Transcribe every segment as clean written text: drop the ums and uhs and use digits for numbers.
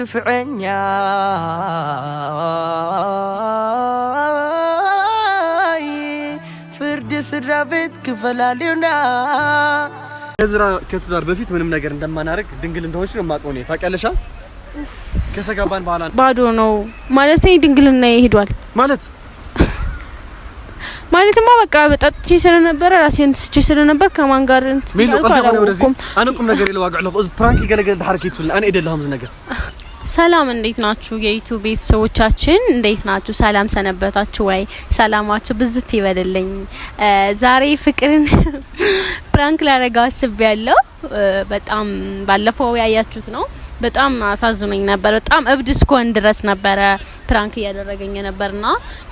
ግፍዐኛ ፍርድ ስድራ ቤት ክፈላልዩና ከትዳር በፊት ምንም ነገር እንደማናረግ ድንግል እንደሆንሽ ነው ማቀው ነው ታውቂያለሽ ከተጋባን በኋላ ባዶ ነው ማለት ነው ድንግልና ይሄዷል ማለትማ በቃ በጣጥቼ ስለነበረ ራሴን ስቼ ስለነበር ከማን ጋር ሚሉ አንተ ወደዚህ አንቁም ነገር ይለዋጋው ለቆዝ ፕራንክ ይገለገል ዳርኬቱል አን አይደለም ነገር ሰላም እንዴት ናችሁ የዩቲዩብ ቤተሰቦቻችን እንዴት ናችሁ ሰላም ሰነበታችሁ ወይ ሰላማችሁ ብዝት ይበልልኝ ዛሬ ፍቅርን ፕራንክ ላደርገው አስቤያለሁ በጣም ባለፈው ያያችሁት ነው በጣም አሳዝኖኝ ነበር በጣም እብድ እስኮን ድረስ ነበር ፕራንክ ያደረገኝ ነበርና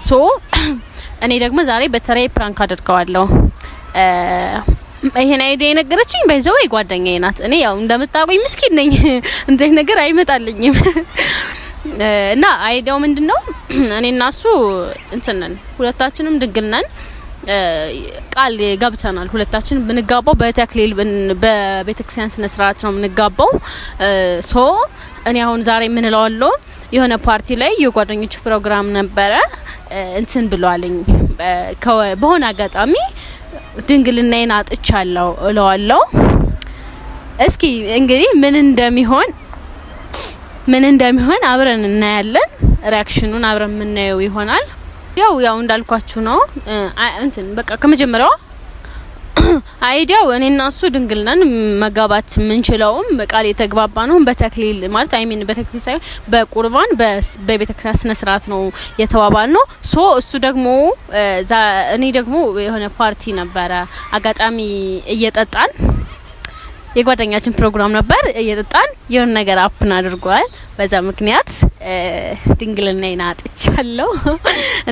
ሶ እኔ ደግሞ ዛሬ በተለይ ፕራንክ አድርገዋለሁ ይሄን አይዲያ ነገረችኝ በዛው ጓደኛዬ ናት እኔ ያው እንደምታውቁኝ ምስኪን ነኝ እንዴ ነገር አይመጣልኝም እና አይዲያው ምንድነው እኔና እሱ እንትነን ሁለታችንም ድንግልነን ቃል ገብተናል ሁለታችን ብንጋባው በተክሊል በቤተክርስቲያን ስነ ስርዓት ነው ምንጋባው ሶ እኔ አሁን ዛሬ ምን እላለሁ የሆነ ፓርቲ ላይ የጓደኞች ፕሮግራም ነበረ እንትን ብሏልኝ በሆነ አጋጣሚ ድንግልናዬን አጥቻለሁ እለዋለሁ እስኪ እንግዲህ ምን እንደሚሆን አብረን እናያለን ሪአክሽኑን አብረን ምናየው ይሆናል ያው እንዳልኳችሁ ነው እንትን በቃ ከመጀመሪያው አይዲያው እኔና እሱ ድንግልናን መጋባት ምንችለውም በቃል የተግባባ ነው በተክሊል ማለት አይሚን በተክሊል ሳይሆን በቁርባን በቤተክርስቲያን ስነ ስርዓት ነው የተዋባል ነው ሶ እሱ ደግሞ እኔ ደግሞ የሆነ ፓርቲ ነበረ አጋጣሚ እየጠጣን የጓደኛችን ፕሮግራም ነበር እየጠጣን የሆነ ነገር አፕን አድርጓል በዛ ምክንያት ድንግልናዬን አጥቻለሁ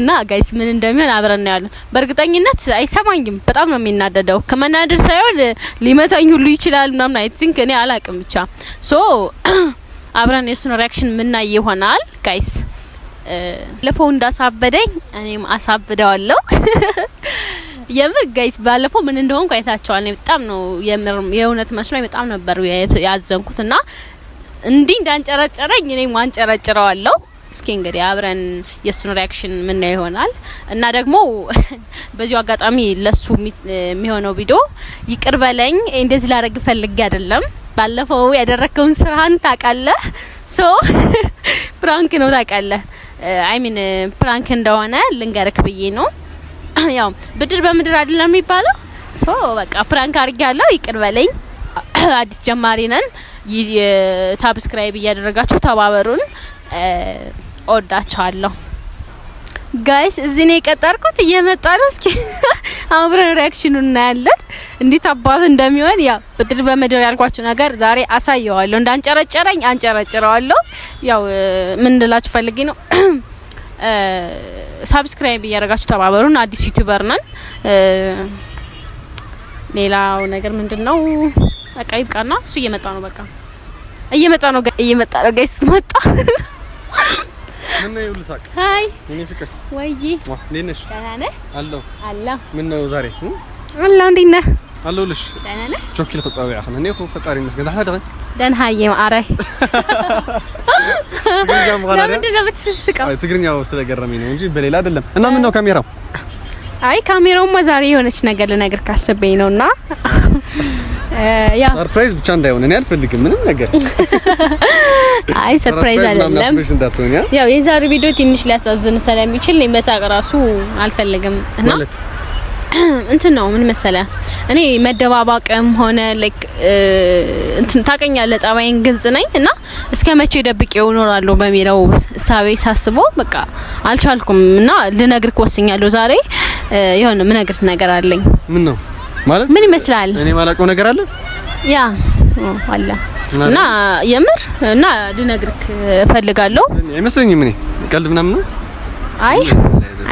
እና ጋይስ ምን እንደሚሆን አብረን እናያለን በእርግጠኝነት አይሰማኝም በጣም ነው የሚናደደው ከመናደድ ሳይሆን ሊመታኝ ሁሉ ይችላል ምናምን አይ ቲንክ እኔ አላቅም ብቻ ሶ አብረን የሱን ሪአክሽን ምናይ ይሆናል ጋይስ ለፈው እንዳሳበደኝ እኔም አሳብደዋለሁ የምር ጋይስ ባለፈው ምን እንደሆነ አይታችኋል ነው በጣም ነው የእውነት መስሎኝ በጣም ነበር ያዘንኩትና እንዴ እንዳንጨረጨረኝ እኔም አንጨረጭረዋለሁ እስኪ እንግዲህ አብረን የሱን ሪአክሽን ምን ይሆናል እና ደግሞ በዚሁ አጋጣሚ ለሱ የሚሆነው ቪዲዮ ይቅር በለኝ እንደዚህ ላደርግ ፈልጌ አይደለም ባለፈው ያደረከውን ስራን ታውቃለህ ሶ ፕራንክ ነው ታውቃለህ አይ ሚን ፕራንክ እንደሆነ ልንገርክ ብዬ ነው ያው ብድር በምድር አይደለም የሚባለው ሶ በቃ ፕራንክ አድርጌያለሁ ይቅር በለኝ አዲስ ጀማሪ ነን ሰብስክራይብ እያደረጋችሁ ተባበሩን ወዳቻለሁ ጋይስ እዚህ ነው የቀጠርኩት እየመጣ ነው እስኪ አብረን ሪአክሽኑን እናያለን እንዴት አባቱ እንደሚሆን ያ ብድር በምድር ያልኳችሁ ነገር ዛሬ አሳየዋለሁ እንዳንጨረጨረኝ አንጨረጭረዋለሁ ያው ምን እንላችሁ ፈልጌ ነው ሰብስክራይብ እያደረጋችሁ ተባበሩን አዲስ ዩቲዩበር ነን ሌላው ነገር ምንድነው በቃ ይብቃና እሱ እየመጣ ነው በቃ እየመጣ ነው ጋይስ መጣ ምን ነው ይልሳቅ ሃይ እኔ ፍቅር ወይዬ ለነሽ ደህና አለው አላ ምን ነው ዛሬ አላው እንዴት ነህ አለውልሽ ደህና ነህ ቾኪል ተጻውያ አخنا እኔ እኮ ፈጣሪ መስገን ታዲያ ደህና ሃየ ማአራይ ለምንድን ነው የምትስቀው ትግርኛው ስለገረመኝ ነው እንጂ በሌላ አይደለም እና ምን ነው ካሜራው አይ ካሜራውማ ዛሬ የሆነች ነገር ልነግር ካሰበኝ ነውና ያ ሰርፕራይዝ ብቻ እንዳይሆን እኔ አልፈልግም ምንም ነገር አይ ሰርፕራይዝ አይደለም ያው የዛሬ ቪዲዮ ትንሽ ሊያሳዝን ስለሚችል እኔ መሳቅ ራሱ አልፈልግም እና እንትን ነው ምን መሰለ እኔ መደባባቅም ሆነ ላይክ እንትን ታቀኛለህ ጻባይን ግልጽ ነኝ እና እስከመቼ ደብቄው እኖራለሁ በሚለው ሳቤ ሳስቦ በቃ አልቻልኩም እና ልነግርክ ወስኛለሁ ዛሬ የሆነ ምን ነገር አለኝ ምን ነው ማለት ምን ይመስላል እኔ ማላቀው ነገር አለ ያ አለ እና የምር እና ልነግርክ ፈልጋለሁ አይመስለኝም እኔ ቀልድ ምናምን ነው አይ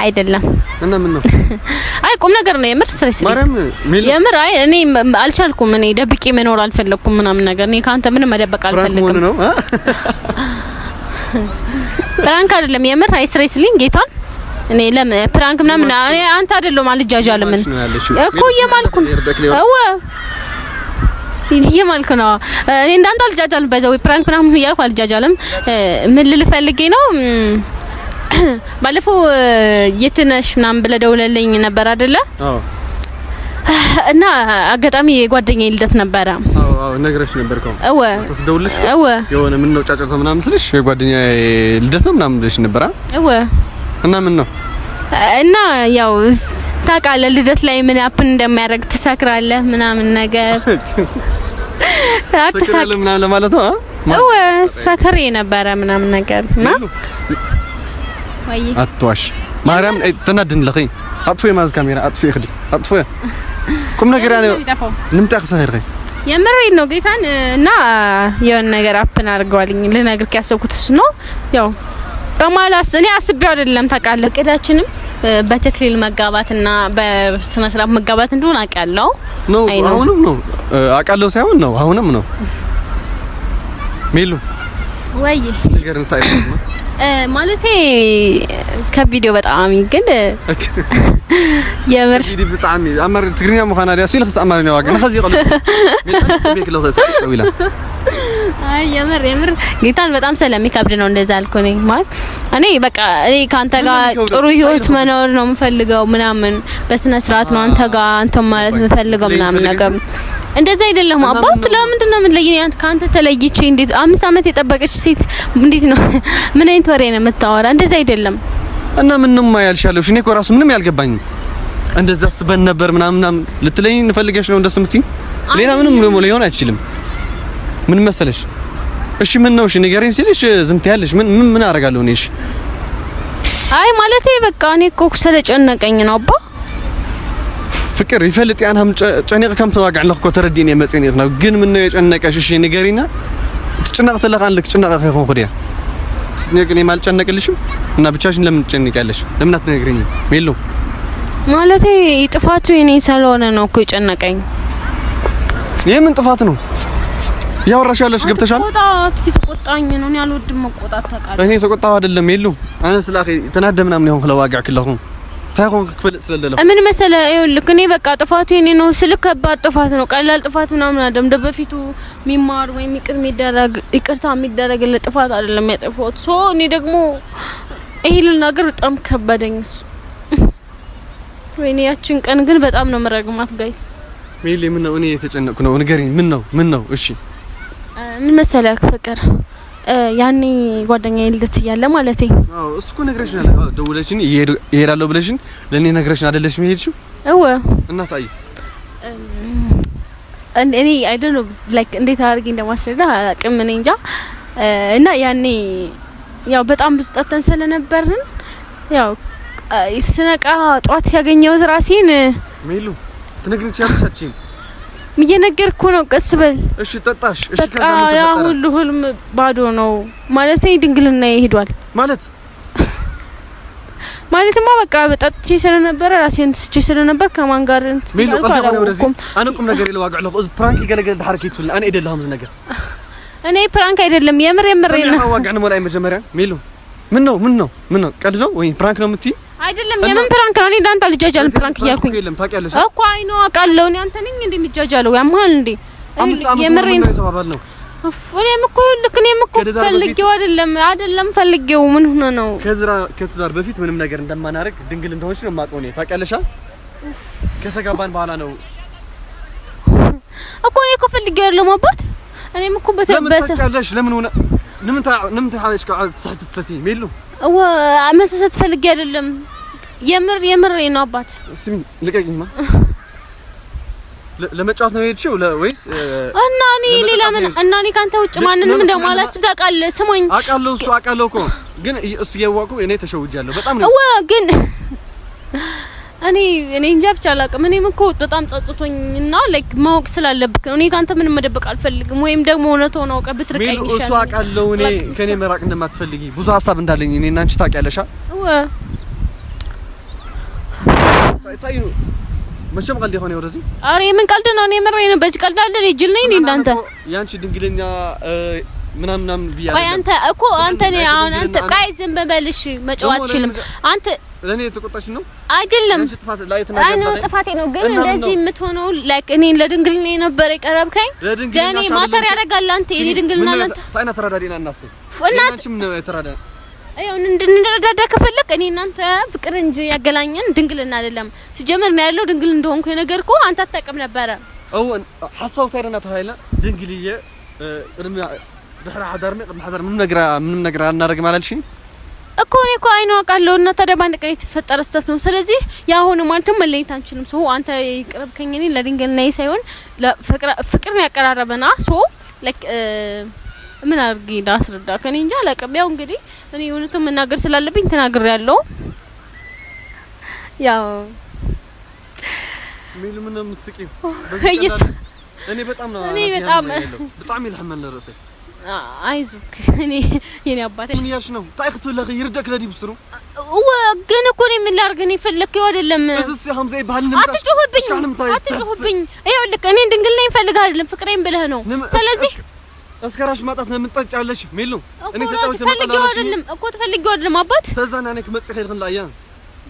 አይደለም እና ምን ነው አይ ቁም ነገር ነው የምር ስትሬስ የምር አይ እኔ አልቻልኩም እኔ ደብቄ መኖር አልፈለኩም ምናምን ነገር እኔ ካንተ ምንም መደበቅ አልፈልግም ፕራንክ አይደለም የምር አይ ስትሬስሊንግ ጌታን እኔ ፕራንክ ምናምን እኔ አንተ አይደለም አልጃጃለም እኮ የማልኩ እየማልኩ ነው እኔ እንዳንተ አልጃጃልም በዛው ፕራንክ ምናምን እያልኩ አልጃጃልም ምን ልፈልጌ ነው ባለፈው የትነሽ ምናምን ብለህ ደውለልኝ ነበር አይደለ አዎ እና አጋጣሚ የጓደኛዬ ልደት ነበረ አዎ ነግረሽ ነበርከው ተስደውልሽ የሆነ ምን ነው ጫጫታ ምናምን ስልሽ የጓደኛዬ ልደት ነው ምናምን ብለሽ ነበር እና ምን ነው እና ያው ታውቃለህ ልደት ላይ ምን አፕን እንደሚያደርግ ትሰክራለህ ምናምን ነገር አትሰክራለህ ምናምን ለማለት ነው ሰክሬ ነበረ ምናምን ነገር እና ወይ አትዋሽ ማርያም ተናድን ለኸኝ አጥፎ የማዝ ካሜራ አጥፎ ይخدي አጥፎ ቁም ነገር ያለው ንምጣ خسخرኝ የምሬን ነው ጌታን እና የሆነ ነገር አፕን አድርገዋልኝ ልነግርክ ያሰብኩት እሱ ነው ያው በማላስ እኔ አስቤው አይደለም ታውቃለህ እቅዳችንም በተክሊል መጋባትና በስነ ስርዓት መጋባት እንደሆነ አውቃለሁ ነው አሁንም ነው አውቃለሁ ሳይሆን ነው አሁንም ነው ሜሉ ወይ ነገር እንታይው ማለቴ ከቪዲዮ በጣም ግን የምር ቪዲዮ በጣም አማር ትግርኛ መካና ዲያስ ይልክስ አማርኛ ዋጋ ነኸዚ ይቀል ቤክ ለኸ ይላ አይ የምር ጌታን በጣም ስለሚከብድ ነው እንደዛ አልኩ ነኝ ማለት እኔ በቃ እኔ ካንተ ጋር ጥሩ ህይወት መኖር ነው የምፈልገው ምናምን በስነ ስርዓት ነው አንተ ጋር አንተ ማለት የምፈልገው ምናምን ነገር እንደዛ አይደለም አባት ለምንድን ነው የምትለይኝ አንተ ካንተ ተለይቼ እንዴት 5 አመት የጠበቀች ሴት እንዴት ነው ምን አይነት ወሬ ነው የምታወራ እንደዛ አይደለም እና ምንም ያልሻለሽ እኔ እኮ ራሱ ምንም ያልገባኝ እንደዛ አስበን ነበር ምናምን ልትለኝ እንፈልገሽ ነው እንደሱ ምትይ ሌላ ምንም ነው ሊሆን አይችልም ምን መሰለሽ እሺ ምን ነው እሺ ንገሪኝ ሲልሽ ዝምት ያለሽ ምን አደርጋለሁ እኔ እሺ አይ ማለቴ በቃ እኔ እኮ ስለጨነቀኝ ነው አባ ፍቅር ይፈልጥ ያንham ጨነቅ ከም ተዋጋዕ ለኮ ተረዲን የመጽን ይርና ግን ምን ነው የጨነቀሽ እሺ ንገሪና ትጨነቅ ተለኻን ልክ ጨነቅ ከሆን ኸዲያ ስነግኔ ማልጨነቅልሽም እና ብቻሽን ለምን ትጨነቂያለሽ ለምን አትነግሪኝ ሜሉ ማለቴ ጥፋቱ የኔ ስለሆነ ነው እኮ የጨነቀኝ የምን ጥፋት ነው ያወራሻለሽ ገብተሻል ቆጣኝ ነው እኔ አልወድም መቆጣት ታውቃለህ እኔ ተቆጣው አይደለም ሜሉ انا ስላኺ ተናደምና ምን ይሆን ከለዋጋዕ ክለኹም ታይሆን ክፍል ስለለለ ምን መሰለ ይኸውልህ እኔ በቃ ጥፋቱ የኔ ነው ስልክ ከባድ ጥፋት ነው ቀላል ጥፋት ምናምን አይደለም በፊቱ ሚማር ወይ ሚቅር ሚደረግ ይቅርታ ሚደረግለ ጥፋት አይደለም ያጠፋሁት ሶ እኔ ደግሞ ይሄን ነገር በጣም ከበደኝስ ወይኔ ያችን ቀን ግን በጣም ነው መረግማት ጋይስ ሜሊ ምን ነው እኔ የተጨነቅኩ ነው ንገሪኝ ምን ነው እሺ ምን መሰለህ ፍቅር ያኔ ጓደኛዬ ልደት ያለ ማለቴ አዎ እሱ እኮ ነግረሽናል ደውለሽኝ ይሄዳለሁ ብለሽኝ ለኔ ነግረሽኝ አይደለሽ መሄድሽው እና ታይ እኔ አይ ዶንት ኖ ላይክ እንዴት አድርጌ እንደማስረዳ አቅም እኔ እንጃ እና ያኔ ያው በጣም ብዙ ጠጥተን ስለነበርን ያው ስነቃ ጧት ያገኘው ራሴን ሜሉ ትነግሪኛለሽ ምየነገርኩ ነው ቀስ በል እሺ ጠጣሽ እሺ ከዛ ያ ሁሉ ህልም ባዶ ነው ማለት ድንግልና ይሄዷል ማለትማ በቃ በጠጥቼ ስለነበረ ራሴን ስቼ ስለነበር ከማን ጋር ሜሉ ቀልደው ወደዚህ አንቁም ነገር ይለዋጋዕ ለኹ እዚ ፕራንክ ይገለገል ተሐርከይቱል አን አይደለም እዚ ነገር እኔ ፕራንክ አይደለም የምር ነው ዋጋዕን ሞላይ መጀመሪያ ሜሉ ምን ነው ቀልድ ነው ወይ ፕራንክ ነው ምትይ አይደለም የምን ፕራንክ ነው እኔ ዳንታ ልጃጃል ፕራንክ እያልኩኝ የለም ታውቂያለሽ እኮ አይ ነው አውቃለሁ እኔ አንተ ነኝ እንደሚጃጃለው ያማል እንዴ የምር ነው የተባባልነው እኔም እኮ ልክ እኔም እኮ ፈልጌው አይደለም ፈልጌው ምን ሆነ ነው ከትዳር በፊት ምንም ነገር እንደማናረግ ድንግል እንደሆንሽ ነው የማውቀው እኔ ታውቂያለሽ ከተጋባን በኋላ ነው እኮ እኔ እኮ ፈልጌው አይደለም አባት እኔም እኮ በተበሰ ታውቂያለሽ ለምን ታውቂያለሽ ከትሰቲ ሜሉ መሰሰት ፈልጌ አይደለም የምር ነው አባት ስሚ ልቀቂኝማ ለመጫወት ነው የሄድሽው ወይስ እና እኔ ሌላ ምን እና እኔ ካንተ ውጭ ማንንም እንደማላስብ ታውቃለህ ስማኝ አውቃለሁ እኮ ግን እሱ የዋቁ እኔ ተሸውጃለሁ በጣም ነው ግን እኔ እንጃ ብቻ አላውቅም እኔም እኮ በጣም ጸጽቶኝና ላይክ ማወቅ ስላለብክ እኔ ካንተ ምንም መደበቅ አልፈልግም ወይም ደግሞ እውነት ሆኖ አውቀ ብትርቀኝ ይሻላል እሱ አውቃለሁ እኔ ከኔ መራቅ እንደማትፈልጊ ብዙ ሐሳብ እንዳለኝ እኔ እና አንቺ ታውቂያለሽ ታዩ መቼም ቀልድ ይሆን ወደዚህ አሬ ምን ቀልድ ነው እኔ ምሬ ነው በዚህ ቀልድ አለ ልጅ ነኝ እንዳንተ ያንቺ ድንግልኛ ምናምን ቢያ ቆይ አንተ ነህ አሁን አንተ ቃይ ዝም በልሽ መጫወት ይችላል አንተ ለኔ የተቆጣሽ ነው አይደለም አንቺ ጥፋት ላይ ተናገርኩ አይ ጥፋቴ ነው ግን እንደዚህ የምትሆነው ላይክ እኔ ለድንግልና ነበር የቀረብከኝ ለኔ ማተር ያደርጋል አንተ እኔ ድንግልና አንተ ታይና ተራዳዲና እናስ እናንቺም ነው የተራዳ አይው እንድንረዳዳ ከፈለክ እኔ እናንተ ፍቅር እንጂ ያገላኘን ድንግልና አይደለም ሲጀመር ነው ያለው ድንግል እንደሆንኩ የነገርኩ አንተ አታውቅም ነበር او حساو تايرنا تهايلا دنجليه ادم دحر حضرمي قد حضر من نغرا እናደርግ ማለልሽ እኮ እኔ እኮ አይኖ አውቃለሁ እና ታዲያ ባንድ ቀን የተፈጠረ ስተት ነው ስለዚህ ያ ሆነ ማለት መለየት አንችልም ሰው አንተ ይቅርብከኝ እኔ ለድንግልናዬ ሳይሆን ፍቅርን ያቀራረበና ሶ ላይክ ምን አድርጌ ዳስረዳ ከኔ እንጃ አላውቅም ያው እንግዲህ እኔ እውነቱን መናገር ስላለብኝ ተናግሬያለሁ ያው ሚል ምን ምትስቂው በዚህ እኔ በጣም ይልሐመል ለራሴ አይዞክ እኔ የኔ አባቴ ምን ያልሽ ነው ታይክቱ ለኸ ይርደክ ለዲ ብስሩ ወገን እኮ ነው ምን ላርግ ነው ፈለከው አይደለም እዚህ ሐምዛ ይባል ንምጣ አትጮህብኝ ይኸውልህ እኔ ድንግልና ይፈልግ አይደለም ፍቅሬን ብለህ ነው ስለዚህ አስከራሽ ማጣት ነው የምትጠጫለሽ ሚሉ እኔ ተጫውተህ ፈልጌው አይደለም እኮ ተፈልጌው አይደለም አባት ተዛናነክ መጽኸ ይልክን ላያ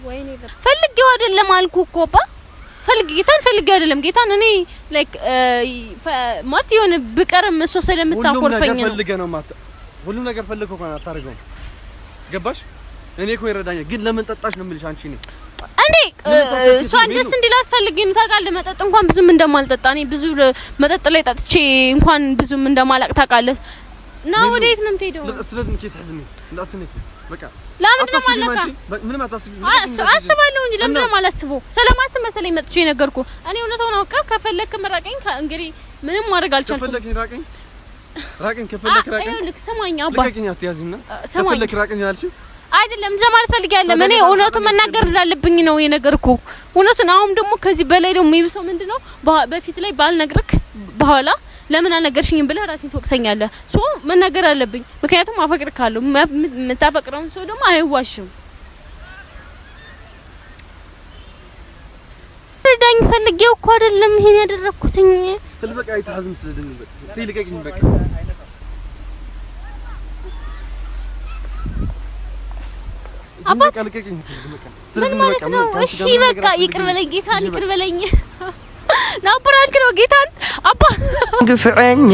ወይኔ ፈልጌው አይደለም አልኩ እኮ አባ ጌታን ፈልጌ አይደለም ጌታን እኔ ላይክ ማት የሆነ ብቀርም እሱ ስለምታኮርፈኝ ነው ፈልጌ ነው ማታ ሁሉ ነገር ፈልገው ካና ታርገው ገባሽ እኔ እኮ ይረዳኛል ግን ለምን ጠጣሽ ነው የምልሽ አንቺ ነኝ እንዴ እሷን ደስ እንዲላት ፈልጌ ነው ታውቃለህ መጠጥ እንኳን ብዙም እንደማልጠጣ እኔ ብዙ መጠጥ ላይ ጠጥቼ እንኳን ብዙም እንደማላቅ ታውቃለህ ነው ወዴት ነው የምትሄደው ስለዚህ ከት ተሕዝሚ እንዳትነኪ በቃ ለምን ማለካ ምንም አታስቢ አስባለሁ እንጂ ለምን ማላስበው ስለማስብ መሰለኝ መጥቼ ነገርኩ እኔ እውነታውን አውቀህ ከፈለክ መራቀኝ እንግዲህ ምንም ማድረግ አልቻልኩም ከፈለክ ራቀኝ ከፈለክ ራቀኝ አይልክ ሰማኝ አባ ለቀኝ አትያዝና ከፈለክ ራቀኝ ያልሽ አይደለም ዘማል ፈልጋለሁ እኔ እውነቱን መናገር እንዳለብኝ ነው የነገርኩ እውነቱን አሁን ደግሞ ከዚህ በላይ ደግሞ ይብሰው ምንድነው በፊት ላይ ባልነግርክ በኋላ ለምን አልነገርሽኝም ብለህ ራስህን ትወቅሰኛለህ ሶ መናገር አለብኝ ምክንያቱም አፈቅርካለሁ የምታፈቅረውን ሰው ደግሞ አይዋሽም ዳኝ ፈልጌው እኮ አይደለም ይሄን ያደረኩትኝ ትልበቃ አይተሐዝን ስለድን በቃ ትልቀቅኝ በቃ አባት ምን ማለት ነው እሺ በቃ ይቅር በለኝ ጌታን ይቅር በለኝ ነው ፕራንክ ነው ጌታን አባ ግፍኛ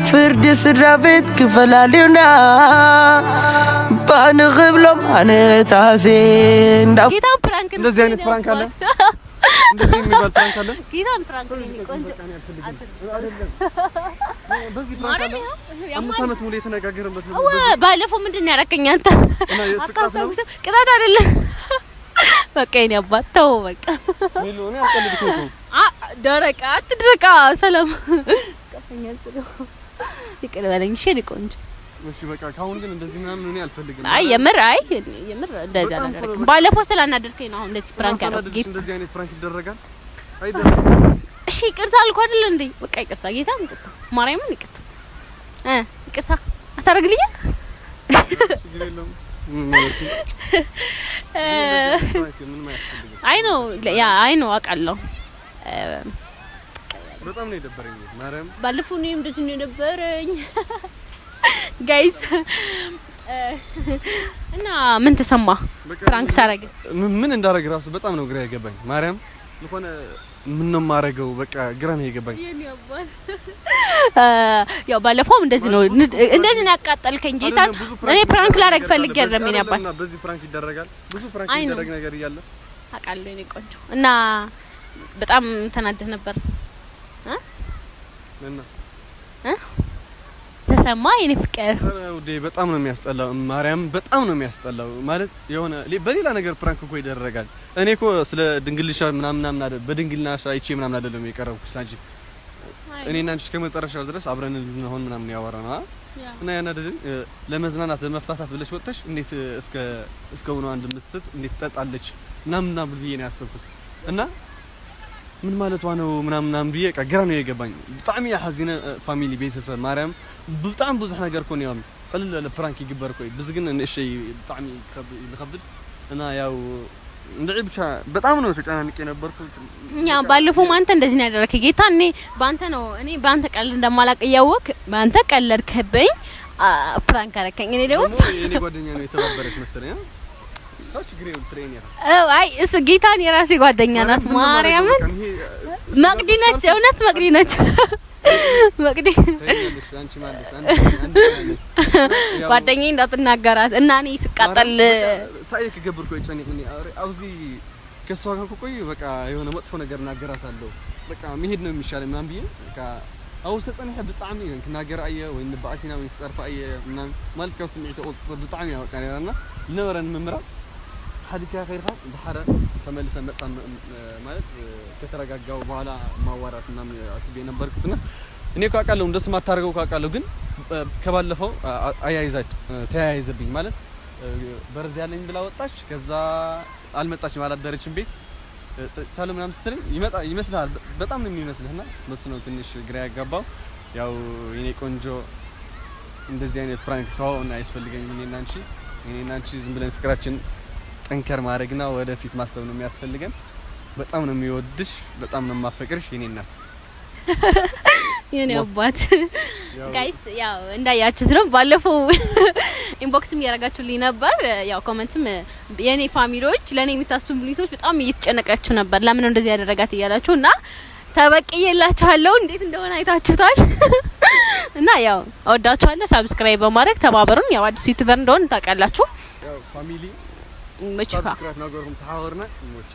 ፍርድ ስራቤት ክፈላሊውና ባንግብሎም አንታሴ እንዳው ጌታን ፕራንክ እንደዚህ አይነት ፕራንክ አለ እንደዚህ የሚባል ፕራንክ አለ ጌታን ፕራንክ ነው ቆንጆ አይደለም በዚህ ፕራንክ አለ አምስት አመት ሙሉ የተነጋገረበት ነው ባለፈው ምንድነው ያረከኝ አንተ ቅጣት አይደለም በቃ የኔ አባት ተው በቃ ሚሉኔ አልቀልድኩም ደረቃ አትድረቃ ሰላም ቀፈኛል ጥሩ ይቅር በለኝ እሺ ቆንጆ እሺ በቃ ካሁን ግን እንደዚህ ምናምን እኔ አልፈልግም አይ የምር እንደዛ ነገር ባለፈው ስላናደርከኝ ነው አሁን እንደዚህ ፕራንክ ያደረኩት ጌታ እንደዚህ አይነት ፕራንክ ይደረጋል አይደረግም እሺ ይቅርታ አልኩ አይደል እንዴ በቃ ይቅርታ ጌታ ይቅርታ ማርያምን ይቅርታ ይቅርታ አታረግልኝ ችግር የለውም አይ ነው አውቃለሁ በጣም ነው የደበረኝ ማርያም ባለፈው ነው እንደዚህ ነው የደበረኝ ጋይስ እና ምን ተሰማ ፕራንክ ሳረግ ምን እንዳረግ ራሱ በጣም ነው ግራ የገባኝ ማርያም ለሆነ ምን ነው ማረገው በቃ ግራ ነው የገባኝ ያው ባለፈው እንደዚህ ነው ያቃጠልከኝ ጌታ እኔ ፕራንክ ላረግ ፈልጌ አይደለም እኔ አባት በዚህ ፕራንክ ይደረጋል ብዙ ፕራንክ ይደረግ ነገር ይያለ አቃለሁ እኔ ቆንጆ እና በጣም ተናደህ ነበር እና ተሰማ የኔ ፍቅር ወዴ በጣም ነው የሚያስጠላው ማርያም በጣም ነው የሚያስጠላው ማለት የሆነ በሌላ ነገር ፕራንክ እኮ ይደረጋል እኔ እኮ ስለ ድንግልሻ ምናምን አይደል በድንግልናሻ አይቼ ምናምን አይደለም የቀረብኩሽ ታጂ እኔና አንቺ ከመጨረሻው ድረስ አብረን እንሆን ምናምን ያወራና እና ያናደደኝ ለመዝናናት ለመፍታታት ብለሽ ወጥተሽ እንዴት እስከ ሆነ አንድ ምትስት እንዴት ተጣጣለች ምናምን ብዬ ነው ያሰብኩት እና ምን ማለት ነው ምናምን ብዬ ግራ ነው የገባኝ በጣም ያሐዝነ ፋሚሊ ቤተሰብ ማርያም በጣም ብዙ ነገር ኮን ያው ቀለል ለፕራንክ ይግበር ኮይ ብዙ ግን እሺ በጣም ይከብድ እና ያው እንደዚህ ብቻ በጣም ነው ተጨናንቄ ነበርኩት ያ ባለፈው አንተ እንደዚህ ነው ያደረከኝ ጌታ እኔ ባንተ ቀል እንደማላቅ ያወክ ባንተ ቀለድከብኝ ፕራንክ አረከኝ እኔ ደግሞ እኔ ጓደኛ ነው የተባበረች መሰለኝ ሳች ግሬው ትሬነር አይ እሱ ጌታን የራሴ ጓደኛ ናት ማርያምን መቅዲ ነች እውነት መቅዲ ነች መቅዲ አንቺ ማለት አንቺ ጓደኛዬ እንዳትናገራት እና እኔ ስቃጠል ታይክ ገብርኩ እጨኔቅኒ አውዚ ከሷ ጋር ቆይ በቃ የሆነ መጥፎ ነገር እናገራታለሁ በቃ መሄድ ነው የሚሻለው ምናምን ቢይ በቃ አውስ ተጸነህ በጣም ይንከናገር አየ ወይ ንባሲና ወይ ተጸርፋ አየ ምናምን ማለት ከው ስሜት ወጥ በጣም ያወጣኛልና ለወረን መምራት ሐዲካ ኸይርካ በሐራ ተመልሰን መጣን ማለት ከተረጋጋው በኋላ ማዋራት ምናምን አስቤ ነበርኩትና እኔ ካቃለው እንደስ ማታረገው ካቃለው ግን ከባለፈው ተያይዘብኝ ማለት በርዝ ያለኝ ብላ ወጣች ከዛ አልመጣችም አላደረችም ቤት ታለ ምናምን ስትለኝ ይመስላል በጣም ነው የሚመስልህና በሱ ነው ትንሽ ግራ ያጋባው ያው የኔ ቆንጆ እንደዚህ አይነት ፕራንክ ከሆነ አይስፈልገኝም እኔና አንቺ ዝም ብለን ፍቅራችን ጠንከር ማድረግና ወደፊት ማሰብ ነው የሚያስፈልገን በጣም ነው የሚወድሽ በጣም ነው ማፈቅርሽ የኔ እናት የኔ አባት ጋይስ ያው እንዳያችሁት ነው ባለፈው ኢንቦክስም ያረጋችሁልኝ ነበር ያው ኮሜንትም የኔ ፋሚሊዎች ለኔ የሚታስቡ ልጅቶች በጣም እየተጨነቃችሁ ነበር ለምን ነው እንደዚህ ያደረጋት እያላችሁና ተበቅየላችኋለሁ እንዴት እንደሆነ አይታችሁታል እና ያው አወዳችኋለሁ ሰብስክራይብ በማድረግ ተባበሩን ያው አዲስ ዩቲዩበር እንደሆነ ታውቃላችሁ ያው ፋሚሊ ሰብስክራይብ ነገርኩም ተሐወርና ሞች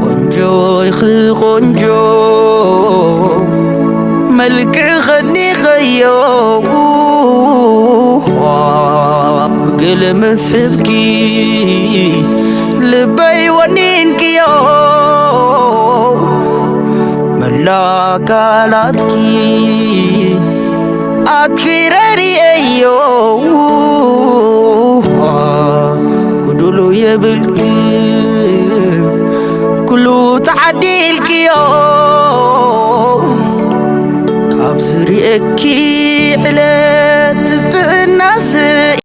ቆንጆ ቆንጆ መልክ خدني غيو بقل مسحبكي لبي ونينكيو ملاكالاتكي أكفرري أيو قدولو يبلكي كلو تعديل كيو كابزري اكي علي